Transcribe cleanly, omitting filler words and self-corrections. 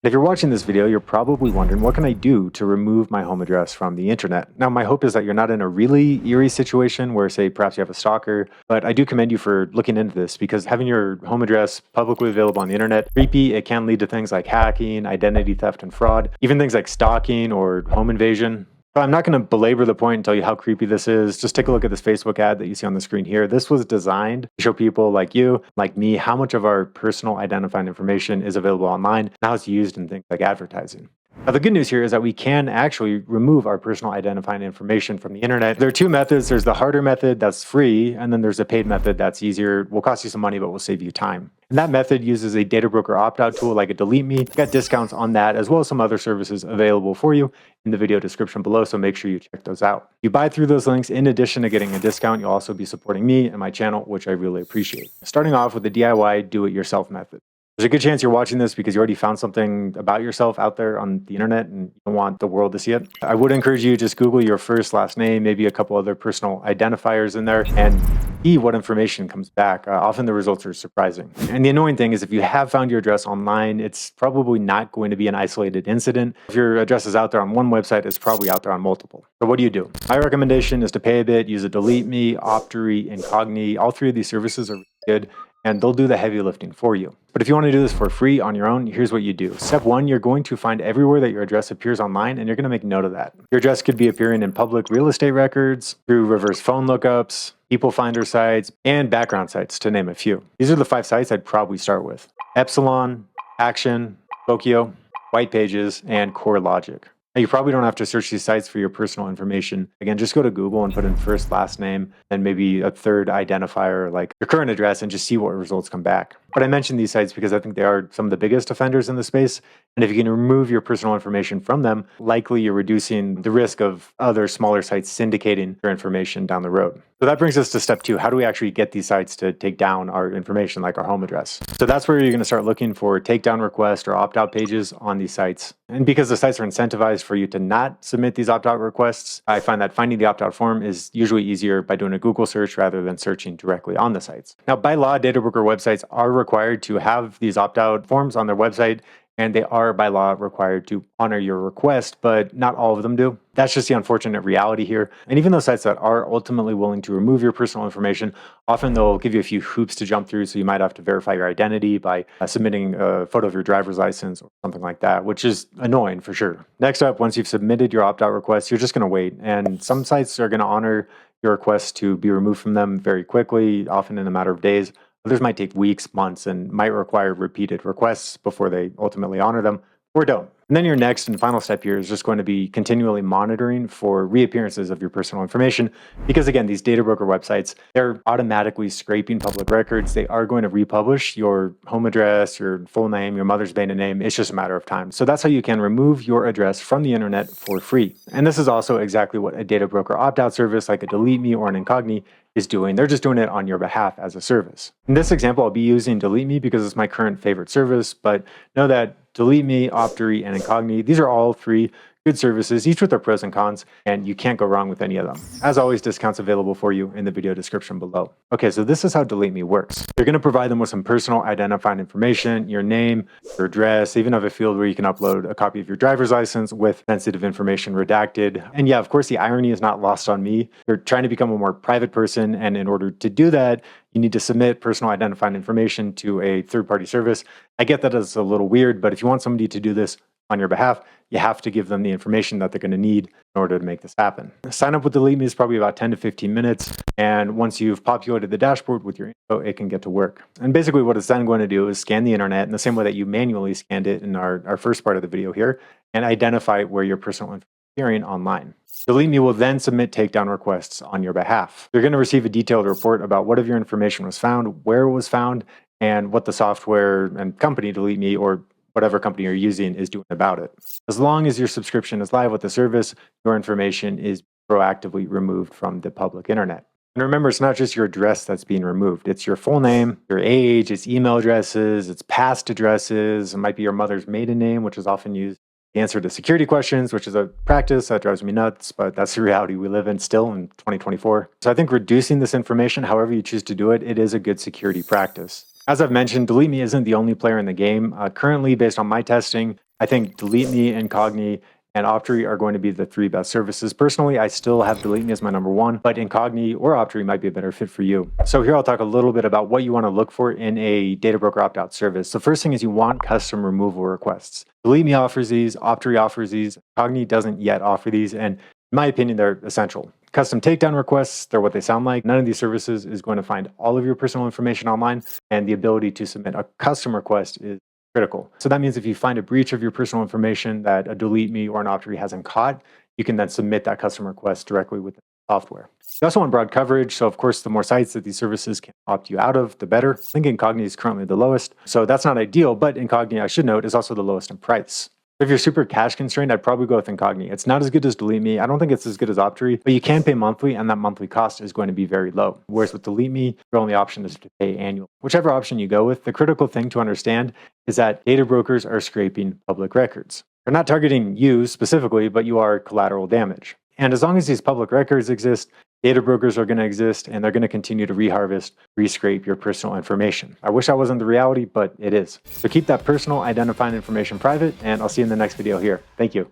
If you're watching this video, you're probably wondering, what can I do to remove my home address from the internet? Now, my hope is that you're not in a really eerie situation where, say, perhaps you have a stalker, but I do commend you for looking into this because having your home address publicly available on the internet, creepy, it can lead to things like hacking, identity theft, and fraud, even things like stalking or home invasion. But I'm not going to belabor the point and tell you how creepy this is. Just take a look at this Facebook ad that you see on the screen here. This was designed to show people like you, like me, how much of our personal identifying information is available online and how it's used in things like advertising. Now, the good news here is that we can actually remove our personal identifying information from the internet. There are two methods. There's the harder method that's free, and then there's a paid method that's easier. Will cost you some money, but will save you time. And that method uses a data broker opt-out tool like a DeleteMe. You've got discounts on that, as well as some other services available for you in the video description below, so make sure you check those out. You buy through those links, in addition to getting a discount, you'll also be supporting me and my channel, which I really appreciate. Starting off with the DIY do-it-yourself method. There's a good chance you're watching this because you already found something about yourself out there on the internet and you don't want the world to see it. I would encourage you to just Google your first, last name, maybe a couple other personal identifiers in there, and see what information comes back. Often the results are surprising. And the annoying thing is if you have found your address online, it's probably not going to be an isolated incident. If your address is out there on one website, it's probably out there on multiple. So what do? My recommendation is to pay a bit, use a DeleteMe, Optery, Incogni. All three of these services are really good, and they'll do the heavy lifting for you. But if you want to do this for free on your own, here's what you do. Step one, you're going to find everywhere that your address appears online, and you're going to make note of that. Your address could be appearing in public real estate records, through reverse phone lookups, people finder sites, and background sites, to name a few. These are the 5 sites I'd probably start with: Epsilon, Action, Tokyo, White Pages, and CoreLogic. Now, you probably don't have to search these sites for your personal information. Again, just go to Google and put in first, last name, and maybe a third identifier like your current address and just see what results come back. But I mention these sites because I think they are some of the biggest offenders in the space. And if you can remove your personal information from them, likely you're reducing the risk of other smaller sites syndicating your information down the road. So that brings us to step 2. How do we actually get these sites to take down our information, like our home address? So that's where you're going to start looking for takedown requests or opt-out pages on these sites. And because the sites are incentivized for you to not submit these opt-out requests, I find that finding the opt-out form is usually easier by doing a Google search rather than searching directly on the sites. Now, by law, data broker websites are required to have these opt-out forms on their website, and they are by law required to honor your request, but not all of them do. That's just the unfortunate reality here. And even those sites that are ultimately willing to remove your personal information, often they'll give you a few hoops to jump through, so you might have to verify your identity by submitting a photo of your driver's license or something like that, which is annoying for sure. Next up, once you've submitted your opt-out request, you're just going to wait. And some sites are going to honor your request to be removed from them very quickly, often in a matter of days. Others might take weeks, months, and might require repeated requests before they ultimately honor them, or don't. And then your next and final step here is just going to be continually monitoring for reappearances of your personal information. Because again, these data broker websites, they're automatically scraping public records. They are going to republish your home address, your full name, your mother's maiden name. It's just a matter of time. So that's how you can remove your address from the internet for free. And this is also exactly what a data broker opt-out service like a DeleteMe or an Incogni is doing. They're just doing it on your behalf as a service. In this example, I'll be using DeleteMe because it's my current favorite service, but know that DeleteMe, Optery, and Incogni, these are all 3 good services, each with their pros and cons, and you can't go wrong with any of them. As always, discounts available for you in the video description below. Okay, so this is how DeleteMe works. You're going to provide them with some personal identifying information, your name, your address, even have a field where you can upload a copy of your driver's license with sensitive information redacted. And yeah, of course, the irony is not lost on me. You're trying to become a more private person, and in order to do that, you need to submit personal identifying information to a third-party service. I get that it's a little weird, but if you want somebody to do this on your behalf, you have to give them the information that they're going to need in order to make this happen. Sign up with DeleteMe is probably about 10 to 15 minutes. And once you've populated the dashboard with your info, it can get to work. And basically what it's then going to do is scan the internet in the same way that you manually scanned it in our first part of the video here, and identify where your personal information is appearing online. DeleteMe will then submit takedown requests on your behalf. You're going to receive a detailed report about what of your information was found, where it was found, and what the software and company, DeleteMe, or whatever company you're using, is doing about it. As long as your subscription is live with the service, your information is proactively removed from the public internet. And remember, it's not just your address that's being removed. It's your full name, your age, it's email addresses, it's past addresses. It might be your mother's maiden name, which is often used to answer to security questions, which is a practice that drives me nuts, but that's the reality we live in still in 2024. So I think reducing this information, however you choose to do it, it is a good security practice. As I've mentioned, DeleteMe isn't the only player in the game. Currently, based on my testing, I think DeleteMe, Incogni, and Optery are going to be the three best services. Personally, I still have DeleteMe as my number one, but Incogni or Optery might be a better fit for you. So here I'll talk a little bit about what you want to look for in a data broker opt-out service. The first thing is you want custom removal requests. DeleteMe offers these, Optery offers these, Incogni doesn't yet offer these, and in my opinion, they're essential. Custom takedown requests, they're what they sound like. None of these services is going to find all of your personal information online, and the ability to submit a custom request is critical. So that means if you find a breach of your personal information that a DeleteMe or an Optery hasn't caught, you can then submit that custom request directly with the software. You also want broad coverage. So of course, the more sites that these services can opt you out of, the better. I think Incogni is currently the lowest. So that's not ideal, but Incogni, I should note, is also the lowest in price. If you're super cash constrained, I'd probably go with Incogni. It's not as good as DeleteMe. I don't think it's as good as Optery, but you can pay monthly, and that monthly cost is going to be very low. Whereas with DeleteMe, your only option is to pay annual. Whichever option you go with, the critical thing to understand is that data brokers are scraping public records. They're not targeting you specifically, but you are collateral damage. And as long as these public records exist, data brokers are going to exist, and they're going to continue to reharvest, rescrape your personal information. I wish that wasn't the reality, but it is. So keep that personal identifying information private, and I'll see you in the next video here. Thank you.